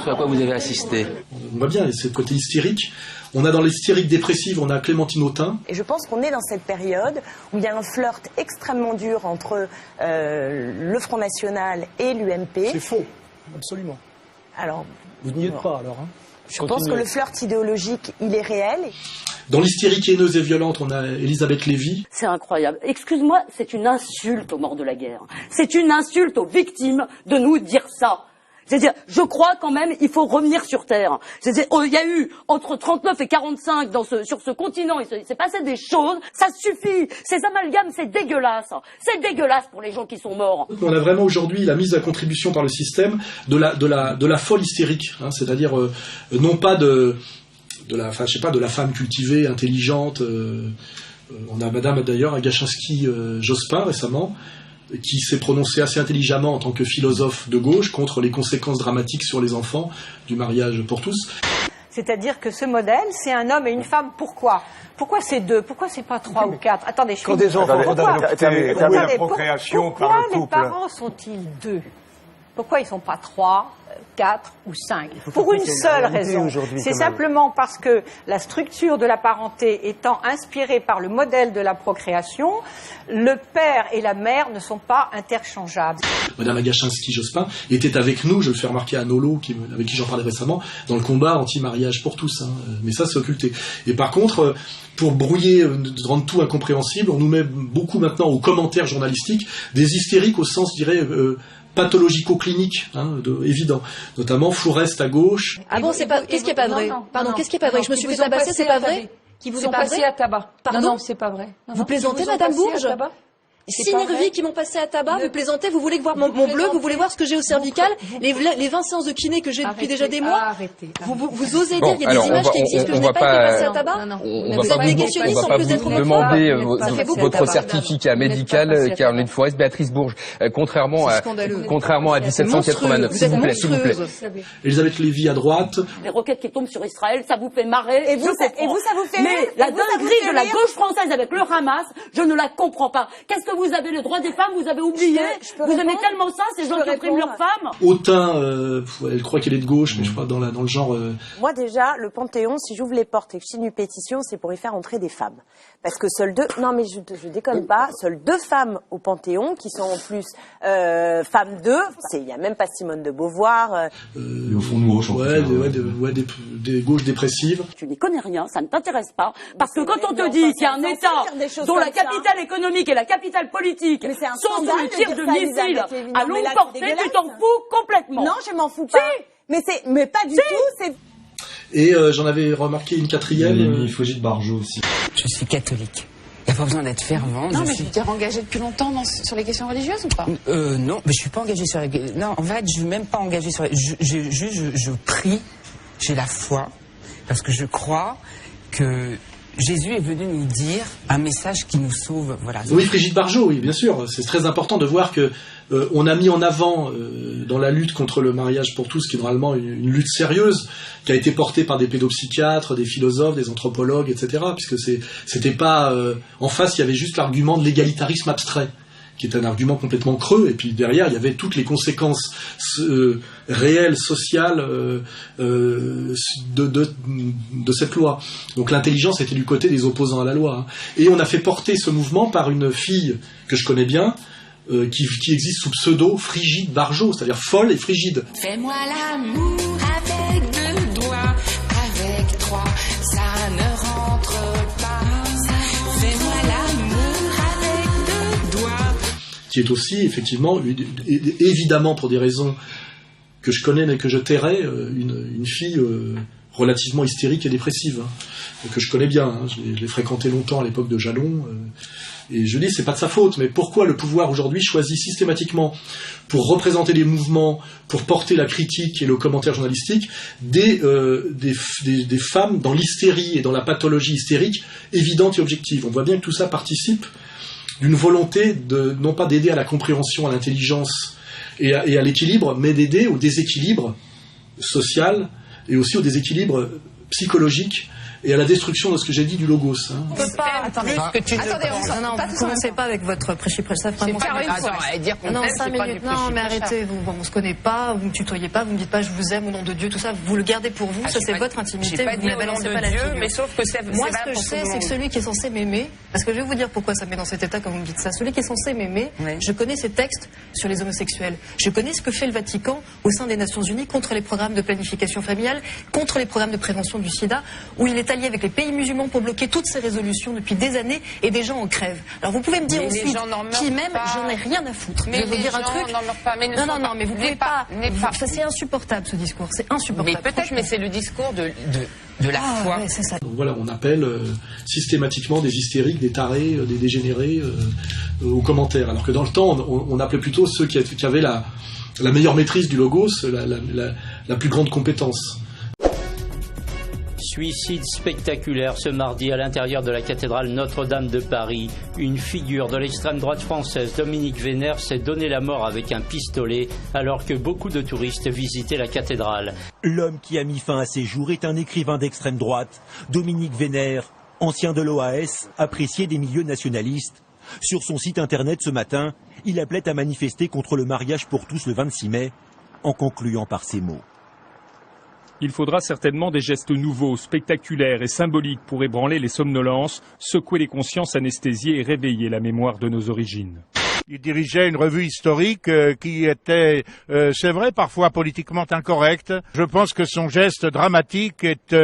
à quoi vous avez assisté? On voit bien, c'est le côté hystérique. On a dans l'hystérique dépressive, on a Clémentine Autain. Et je pense qu'on est dans cette période où il y a un flirt extrêmement dur entre le Front National et l'UMP. C'est faux, absolument. Alors, vous n'y êtes pas alors, hein? Je pense que le flirt idéologique, il est réel. Dans l'hystérique haineuse et violente, on a Elisabeth Lévy. C'est incroyable. Excuse-moi, c'est une insulte aux morts de la guerre. C'est une insulte aux victimes de nous dire ça. C'est-à-dire, je crois quand même, il faut revenir sur Terre. Il y a eu, entre 39 et 45, sur ce continent, il s'est passé des choses, ça suffit. Ces amalgames, c'est dégueulasse. C'est dégueulasse pour les gens qui sont morts. On a vraiment aujourd'hui la mise à contribution par le système de la folle hystérique. Hein, c'est-à-dire, non pas de la femme cultivée, intelligente. On a madame, d'ailleurs, Agachinsky-Jospin, récemment, qui s'est prononcé assez intelligemment en tant que philosophe de gauche contre les conséquences dramatiques sur les enfants du mariage pour tous. C'est-à-dire que ce modèle, c'est un homme et une femme. Pourquoi c'est 2? Pourquoi c'est pas 3 ou 4? Attendez, je Quand des enfants la procréation par pourquoi le couple. Les parents sont-ils 2? Pourquoi ils ne sont pas 3, 4 ou 5? Pour une seule raison. C'est simplement parce que la structure de la parenté étant inspirée par le modèle de la procréation, le père et la mère ne sont pas interchangeables. Madame Agachinsky-Jospin était avec nous, je le fais remarquer à Nolo, avec qui j'en parlais récemment, dans le combat anti-mariage pour tous. Hein. Mais ça, c'est occulté. Et par contre, pour brouiller, rendre tout incompréhensible, on nous met beaucoup maintenant aux commentaires journalistiques des hystériques au sens, je dirais, pathologico-clinique, évident. Notamment Fourest à gauche. Ah bon, qu'est-ce qui est pas vrai? Pardon, qu'est-ce qui est pas vrai? Je me suis fait tabasser, c'est pas vrai? Qui vous ont passé à tabac. Pardon? Non, c'est pas vrai. Vous plaisantez, Madame Bourges? 6 nervis qui m'ont passé à tabac, vous plaisantez, vous voulez voir mon bleu, vous voulez voir ce que j'ai au cervical, les 20 séances de kiné que j'ai depuis déjà des mois. Vous osez dire, il y a des images qui existent que je n'ai pas été passé à tabac. Vous êtes négationniste en plus d'être homophobe. Demander votre certificat médical, Caroline Forest, Béatrice Bourges, contrairement à 1789. S'il vous plaît. Elisabeth Lévy à droite. Les roquettes qui tombent sur Israël, ça vous fait marrer. Et vous, ça vous fait Mais rire. la dinguerie de la gauche française avec le Hamas, je ne la comprends pas. Qu'est-ce que vous avez, les droits des femmes, vous avez oublié? Vous aimez tellement ça, ces gens qui oppriment leurs femmes? Autant, elle croit qu'elle est de gauche, mais je crois dans le genre... Moi déjà, le Panthéon, si j'ouvre les portes et que je signe une pétition, c'est pour y faire entrer des femmes. Parce que seules 2... Non mais je déconne pas. Seules 2 femmes au Panthéon, qui sont en plus femmes d'eux. Il n'y a même pas Simone de Beauvoir. Au fond, nous, des gauches dépressives. Tu n'y connais rien, ça ne t'intéresse pas. Parce que quand on te dit qu'il y a un État dont la capitale économique et la capitale politique sont sous le tir de missiles à longue portée, tu t'en fous complètement. Non, je m'en fous pas. Mais pas du tout. Et j'en avais remarqué une quatrième. Il faut Brigitte Bardot aussi. Je suis catholique. Il n'y a pas besoin d'être fervent. Non, mais je veux dire, engagé depuis longtemps sur les questions religieuses ou pas? Non, mais je suis pas engagé sur les... Non, en fait, je suis même pas engagé sur les... Je prie, j'ai la foi, parce que je crois que Jésus est venu nous dire un message qui nous sauve. Voilà. Oui, Brigitte Bardot, oui, bien sûr. C'est très important de voir que on a mis en avant dans la lutte contre le mariage pour tous, qui est normalement une lutte sérieuse, qui a été portée par des pédopsychiatres, des philosophes, des anthropologues, etc. Puisque c'était pas en face, il y avait juste l'argument de l'égalitarisme abstrait, qui est un argument complètement creux, et puis derrière il y avait toutes les conséquences réelles, sociales de cette loi. Donc l'intelligence était du côté des opposants à la loi. Et on a fait porter ce mouvement par une fille que je connais bien, qui existe sous pseudo Brigitte Bardot, c'est-à-dire folle et frigide. Fais-moi l'amour avec 2 doigts, avec 3, ça ne rentre pas. Fais-moi l'amour avec 2 doigts. Qui est aussi, effectivement, évidemment pour des raisons que je connais mais que je tairais, une fille relativement hystérique et dépressive, que je connais bien. Je l'ai fréquentée longtemps à l'époque de Jalon. Et je dis, c'est pas de sa faute, mais pourquoi le pouvoir aujourd'hui choisit systématiquement, pour représenter les mouvements, pour porter la critique et le commentaire journalistique, des femmes dans l'hystérie et dans la pathologie hystérique évidente et objective. On voit bien que tout ça participe d'une volonté de, non pas d'aider à la compréhension, à l'intelligence et à l'équilibre, mais d'aider au déséquilibre social et aussi au déséquilibre psychologique et à la destruction de ce que j'ai dit du logos. On peut pas. Attendez, vous commencez pas avec votre prêchi-prêcha. Non, 5 minutes. Non, mais arrêtez. On se connaît pas. Vous me tutoyez pas. Vous me dites pas je vous aime au nom de Dieu. Tout ça, vous le gardez pour vous. Ça, c'est votre intimité. Vous ne balancez pas la Dieu, mais sauf que c'est. Moi, ce que je sais, c'est que celui qui est censé m'aimer, parce que je vais vous dire pourquoi ça me met dans cet état quand vous me dites ça. Celui qui est censé m'aimer, je connais ses textes sur les homosexuels. Je connais ce que fait le Vatican au sein des Nations Unies contre les programmes de planification familiale, contre les programmes de prévention du sida, où il est allié avec les pays musulmans pour bloquer toutes ces résolutions depuis des années et des gens en crèvent. Alors vous pouvez me dire ensuite qui m'aime, j'en ai rien à foutre. Mais je vais vous dire un truc. Non, mais vous pouvez pas. C'est insupportable ce discours, c'est insupportable. Mais peut-être, mais c'est le discours de la foi. Ouais, c'est ça. Donc voilà, on appelle systématiquement des hystériques, des tarés, des dégénérés aux commentaires. Alors que dans le temps, on appelait plutôt ceux qui avaient la meilleure maîtrise du logos, la plus grande compétence. Suicide spectaculaire ce mardi à l'intérieur de la cathédrale Notre-Dame de Paris. Une figure de l'extrême droite française, Dominique Vénère, s'est donné la mort avec un pistolet alors que beaucoup de touristes visitaient la cathédrale. L'homme qui a mis fin à ses jours est un écrivain d'extrême droite, Dominique Vénère, ancien de l'OAS, apprécié des milieux nationalistes. Sur son site internet ce matin, il appelait à manifester contre le mariage pour tous le 26 mai, en concluant par ces mots. Il faudra certainement des gestes nouveaux, spectaculaires et symboliques pour ébranler les somnolences, secouer les consciences anesthésiées et réveiller la mémoire de nos origines. Il dirigeait une revue historique qui était, c'est vrai, parfois politiquement incorrecte. Je pense que son geste dramatique est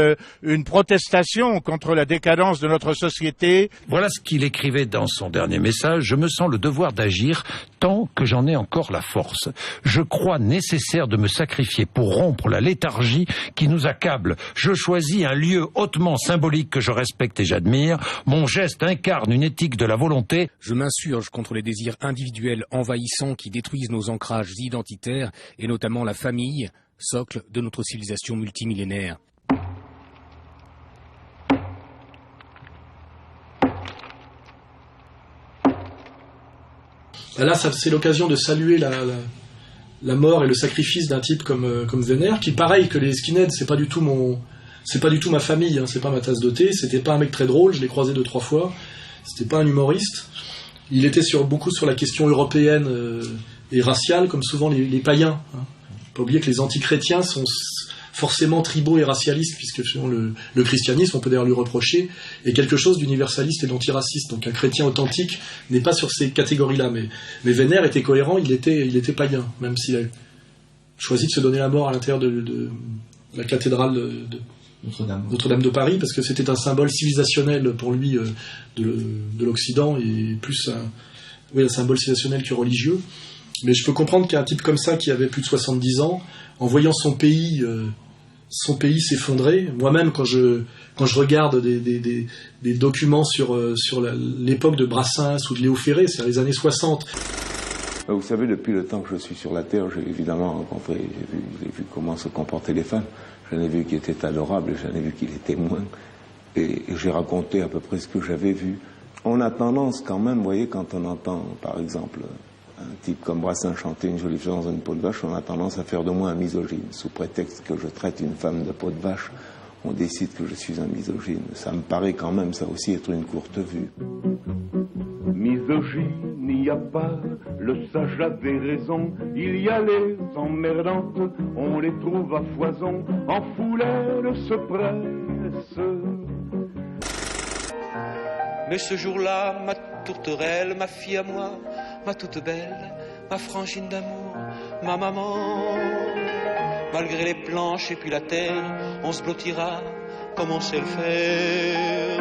une protestation contre la décadence de notre société. Voilà ce qu'il écrivait dans son dernier message. Je me sens le devoir d'agir tant que j'en ai encore la force. Je crois nécessaire de me sacrifier pour rompre la léthargie qui nous accable. Je choisis un lieu hautement symbolique que je respecte et j'admire. Mon geste incarne une éthique de la volonté. Je m'insurge contre les désirs individuels envahissants qui détruisent nos ancrages identitaires et notamment la famille, socle de notre civilisation multimillénaire. Là, c'est l'occasion de saluer la mort et le sacrifice d'un type comme Vénère, qui, pareil que les skinheads, c'est pas du tout ma famille, hein, c'est pas ma tasse de thé, c'était pas un mec très drôle, je l'ai croisé 2-3 fois, c'était pas un humoriste. Il était beaucoup sur la question européenne et raciale, comme souvent les païens. Hein. Pas oublier que les antichrétiens sont forcément tribaux et racialistes, puisque selon le christianisme, on peut d'ailleurs lui reprocher, est quelque chose d'universaliste et d'antiraciste. Donc un chrétien authentique n'est pas sur ces catégories-là. Mais Vénère était cohérent, il était païen, même s'il a choisi de se donner la mort à l'intérieur de la cathédrale de Notre-Dame de Paris, parce que c'était un symbole civilisationnel pour lui de l'Occident, et plus un symbole civilisationnel que religieux. Mais je peux comprendre qu'un type comme ça, qui avait plus de 70 ans, en voyant son pays s'effondrer, moi-même quand je regarde des documents sur l'époque de Brassens ou de Léo Ferré, c'est les années 60. Vous savez, depuis le temps que je suis sur la Terre, j'ai évidemment rencontré, j'ai vu comment se comportaient les femmes. J'en ai vu qui étaient adorables et j'en ai vu qui l'étaient moins. Et j'ai raconté à peu près ce que j'avais vu. On a tendance quand même, vous voyez, quand on entend, par exemple, un type comme Brassens chanter une jolie fleur dans une peau de vache, on a tendance à faire de moi un misogyne. Sous prétexte que je traite une femme de peau de vache, on décide que je suis un misogyne. Ça me paraît quand même, ça aussi, être une courte vue. Misogyne, il n'y a pas, le sage avait raison. Il y a les emmerdantes, on les trouve à foison. En foule, elles se pressent. Mais ce jour-là, ma tourterelle, ma fille à moi, ma toute belle, ma frangine d'amour, ma maman. Malgré les planches et puis la terre, on se blottira comme on sait le faire.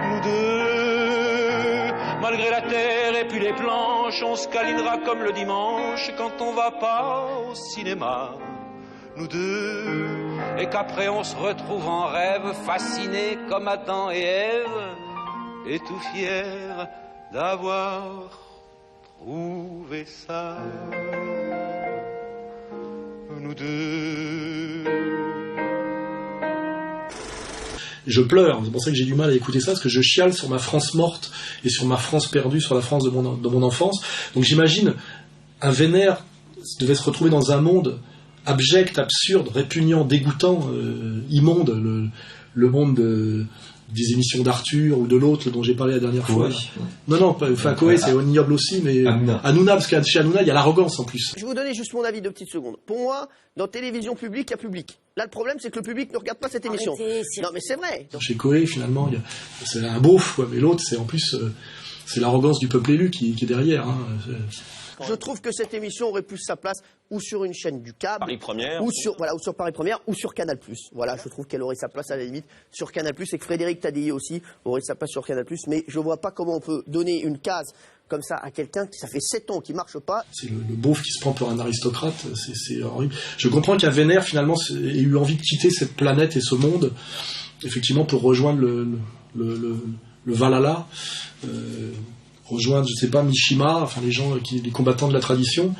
Nous deux, malgré la terre et puis les planches, on se câlinera comme le dimanche quand on va pas au cinéma. Nous deux, et qu'après on se retrouve en rêve, fascinés comme Adam et Ève, et tout fiers d'avoir trouvé ça. Nous deux. Je pleure, c'est pour ça que j'ai du mal à écouter ça, parce que je chiale sur ma France morte et sur ma France perdue, sur la France de mon enfance. Donc j'imagine un Vénère devait se retrouver dans un monde abject, absurde, répugnant, dégoûtant, immonde, le monde des émissions d'Arthur ou de l'autre dont j'ai parlé la dernière fois. Non, Coé c'est ignoble aussi, mais Hanouna, parce que chez Hanouna il y a l'arrogance en plus. Je vais vous donner juste mon avis 2 petites secondes. Pour moi, dans télévision publique, il y a public. Là, le problème, c'est que le public ne regarde pas cette émission. Non, mais c'est vrai. Chez Coé, finalement, c'est un beauf, mais l'autre, c'est en plus, c'est l'arrogance du peuple élu qui est derrière. Hein. Je trouve que cette émission aurait plus sa place ou sur une chaîne du câble, Paris Première, ou sur Paris Première, ou sur Canal+. Voilà, je trouve qu'elle aurait sa place à la limite sur Canal+, et que Frédéric Tadei aussi aurait sa place sur Canal+. Mais je vois pas comment on peut donner une case comme ça à quelqu'un qui, ça fait 7 ans qu'il marche pas. C'est le beauf qui se prend pour un aristocrate, c'est horrible. Je comprends qu'un Vénère, finalement, ait eu envie de quitter cette planète et ce monde, effectivement, pour rejoindre le Valhalla, rejoindre, je sais pas, Mishima, enfin les gens, les combattants de la tradition.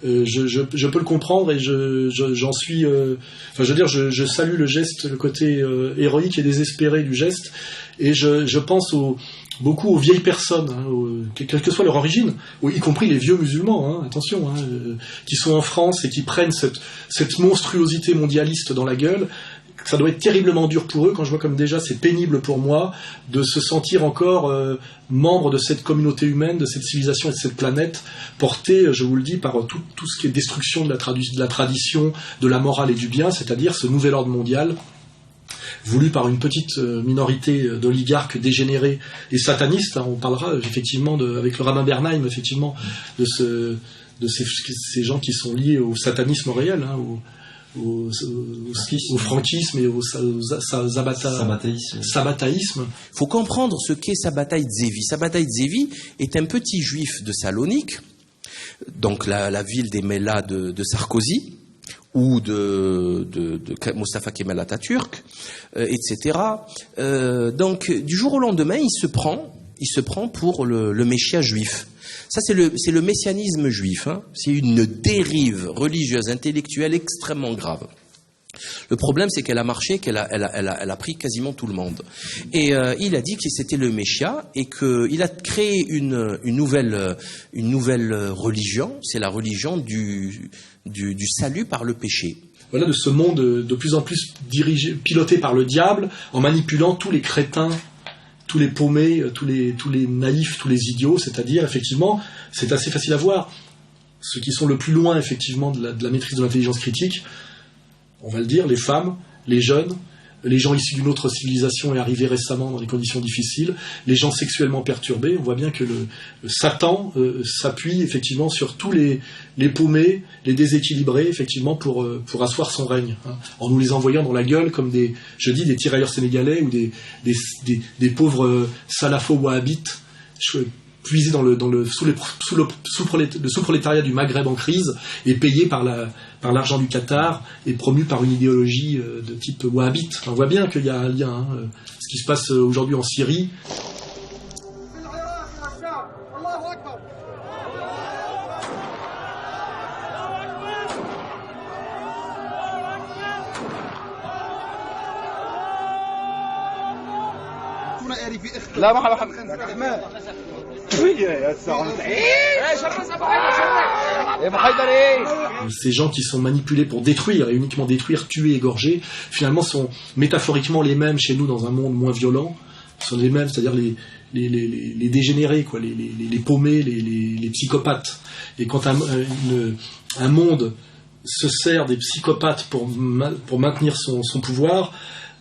Je peux le comprendre et j'en suis. Enfin, je veux dire, je salue le geste, le côté héroïque et désespéré du geste, et je pense beaucoup aux vieilles personnes, hein, quelle que soit leur origine, y compris les vieux musulmans, hein, attention, hein, qui sont en France et qui prennent cette monstruosité mondialiste dans la gueule. Ça doit être terriblement dur pour eux, quand je vois comme déjà c'est pénible pour moi de se sentir encore membre de cette communauté humaine, de cette civilisation et de cette planète, portée, je vous le dis, par tout ce qui est destruction de la tradition, de la morale et du bien, c'est-à-dire ce nouvel ordre mondial voulu par une petite minorité d'oligarques dégénérés et satanistes. On parlera effectivement avec le rabbin Bernheim, effectivement, de ces gens qui sont liés au satanisme réel, au franquisme et au sabbataïsme. Il faut comprendre ce qu'est Sabbatai Zevi. Sabbatai Zevi est un petit juif de Salonique, donc la ville des Mellahs de Sarkozy, ou de Mustafa Kemal Atatürk, etc. Donc du jour au lendemain, il se prend pour le Messia juif. Ça, c'est le messianisme juif. C'est une dérive religieuse, intellectuelle extrêmement grave. Le problème, c'est qu'elle a marché, qu'elle a pris quasiment tout le monde. Et il a dit que c'était le Messia et qu'il a créé une nouvelle religion. C'est la religion du salut par le péché. Voilà, de ce monde de plus en plus piloté par le diable, en manipulant tous les crétins, tous les paumés, tous les naïfs, tous les idiots, c'est-à-dire, effectivement, c'est assez facile à voir, ceux qui sont le plus loin, effectivement, de la maîtrise de l'intelligence critique, on va le dire, les femmes, les jeunes, les gens issus d'une autre civilisation et arrivés récemment dans des conditions difficiles, les gens sexuellement perturbés. On voit bien que le Satan s'appuie, effectivement, sur tous les paumés, les déséquilibrés, effectivement, pour asseoir son règne, en nous les envoyant dans la gueule comme des tirailleurs sénégalais ou des pauvres salafo-wahhabites puisés sous le sous-prolétariat du Maghreb en crise et payés par l'argent du Qatar et promus par une idéologie de type wahhabite. On voit bien qu'il y a un lien. Ce qui se passe aujourd'hui en Syrie. Ces gens qui sont manipulés pour détruire, et uniquement détruire, tuer, égorger, finalement sont métaphoriquement les mêmes chez nous dans un monde moins violent. Ce sont les mêmes, c'est-à-dire les dégénérés, quoi, les paumés, les psychopathes. Et quand un monde se sert des psychopathes pour maintenir son pouvoir,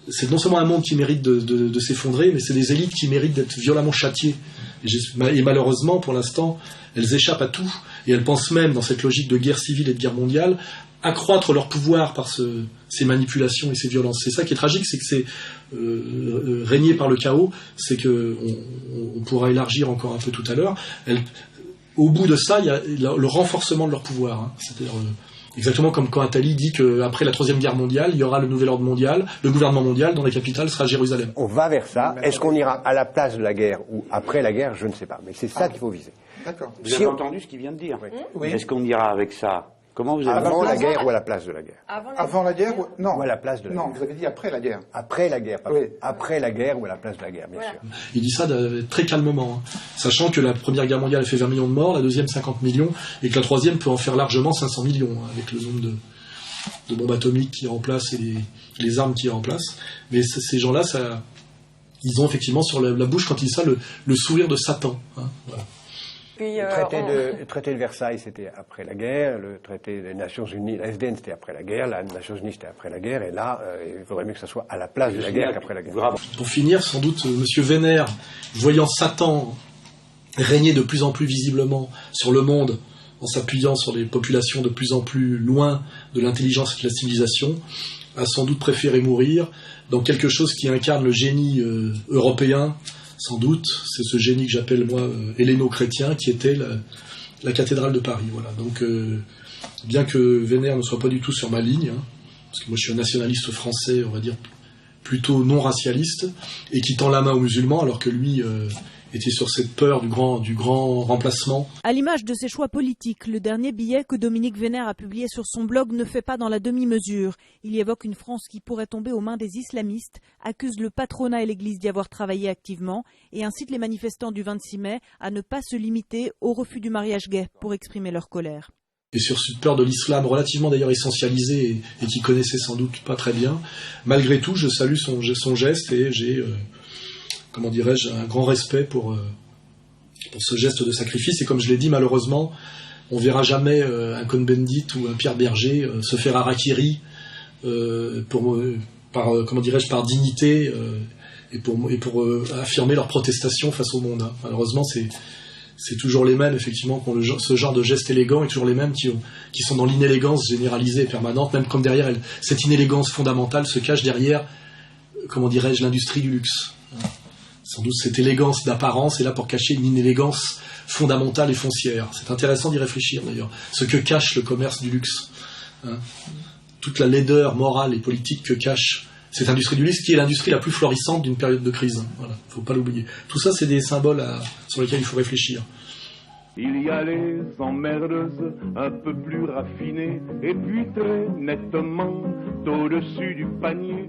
c'est non seulement un monde qui mérite de s'effondrer, mais c'est des élites qui méritent d'être violemment châtiées. Et malheureusement, pour l'instant, elles échappent à tout, et elles pensent même, dans cette logique de guerre civile et de guerre mondiale, accroître leur pouvoir par ces manipulations et ces violences. C'est ça qui est tragique, c'est que c'est régné par le chaos, c'est que on pourra élargir encore un peu tout à l'heure. Au bout de ça, il y a le renforcement de leur pouvoir. C'est-à-dire exactement comme quand Attali dit qu'après la Troisième Guerre mondiale, il y aura le nouvel ordre mondial, le gouvernement mondial, dont la capitale sera Jérusalem. On va vers ça. Est-ce qu'on ira à la place de la guerre ou après la guerre? Je ne sais pas. Mais c'est ça qu'il faut viser. D'accord. Vous avez entendu ce qu'il vient de dire. Oui. Est-ce qu'on ira avec ça? Comment vous avez Avant la guerre ou à la place de la guerre? Avant la guerre ou... Non. Ou à la place de la guerre. Non, vous avez dit après la guerre. Après la guerre, pardon. Oui. Après la guerre ou à la place de la guerre, bien sûr. Il dit ça très calmement, sachant que la Première Guerre mondiale a fait 20 millions de morts, la deuxième 50 millions, et que la troisième peut en faire largement 500 millions, avec le nombre de bombes atomiques qui remplacent et les armes qui remplacent. Mais ces gens-là, ils ont effectivement sur la bouche, quand ils disent ça, le sourire de Satan. Voilà. Puis, le traité de Versailles, c'était après la guerre. Le traité des Nations Unies, la SDN, c'était après la guerre. La Nations Unies, c'était après la guerre. Et là, il faudrait mieux que ça soit à la place de la guerre qu'après la guerre. Pour finir, sans doute, M. Wener, voyant Satan régner de plus en plus visiblement sur le monde, en s'appuyant sur des populations de plus en plus loin de l'intelligence et de la civilisation, a sans doute préféré mourir dans quelque chose qui incarne le génie européen. Sans doute, c'est ce génie que j'appelle, moi, helléno-chrétien, qui était la cathédrale de Paris. Voilà. Donc, bien que Wener ne soit pas du tout sur ma ligne, parce que moi je suis un nationaliste français, on va dire, plutôt non racialiste, et qui tend la main aux musulmans, alors que lui était sur cette peur du grand remplacement. À l'image de ses choix politiques, le dernier billet que Dominique Wener a publié sur son blog ne fait pas dans la demi-mesure. Il y évoque une France qui pourrait tomber aux mains des islamistes, accuse le patronat et l'Église d'y avoir travaillé activement et incite les manifestants du 26 mai à ne pas se limiter au refus du mariage gay pour exprimer leur colère. Et sur cette peur de l'islam, relativement d'ailleurs essentialisée et qu'il connaissait sans doute pas très bien, malgré tout, je salue son geste et j'ai... comment dirais-je, un grand respect pour ce geste de sacrifice. Et comme je l'ai dit, malheureusement, on ne verra jamais un Cohn-Bendit ou un Pierre Berger se faire harakiri pour comment dirais-je, par dignité et pour affirmer leur protestation face au monde. Hein. Malheureusement, c'est toujours les mêmes, effectivement, qui ont ce genre de geste élégant, et toujours les mêmes qui sont dans l'inélégance généralisée et permanente, même comme derrière cette inélégance fondamentale se cache derrière, comment dirais-je, l'industrie du luxe. Sans doute cette élégance d'apparence est là pour cacher une inélégance fondamentale et foncière. C'est intéressant d'y réfléchir, d'ailleurs. Ce que cache le commerce du luxe. Hein. Toute la laideur morale et politique que cache cette industrie du luxe, qui est l'industrie la plus florissante d'une période de crise. Voilà, faut pas l'oublier. Tout ça, c'est des symboles sur lesquels il faut réfléchir. Il y a les emmerdeuses un peu plus raffinées, et puis très nettement, au-dessus du panier,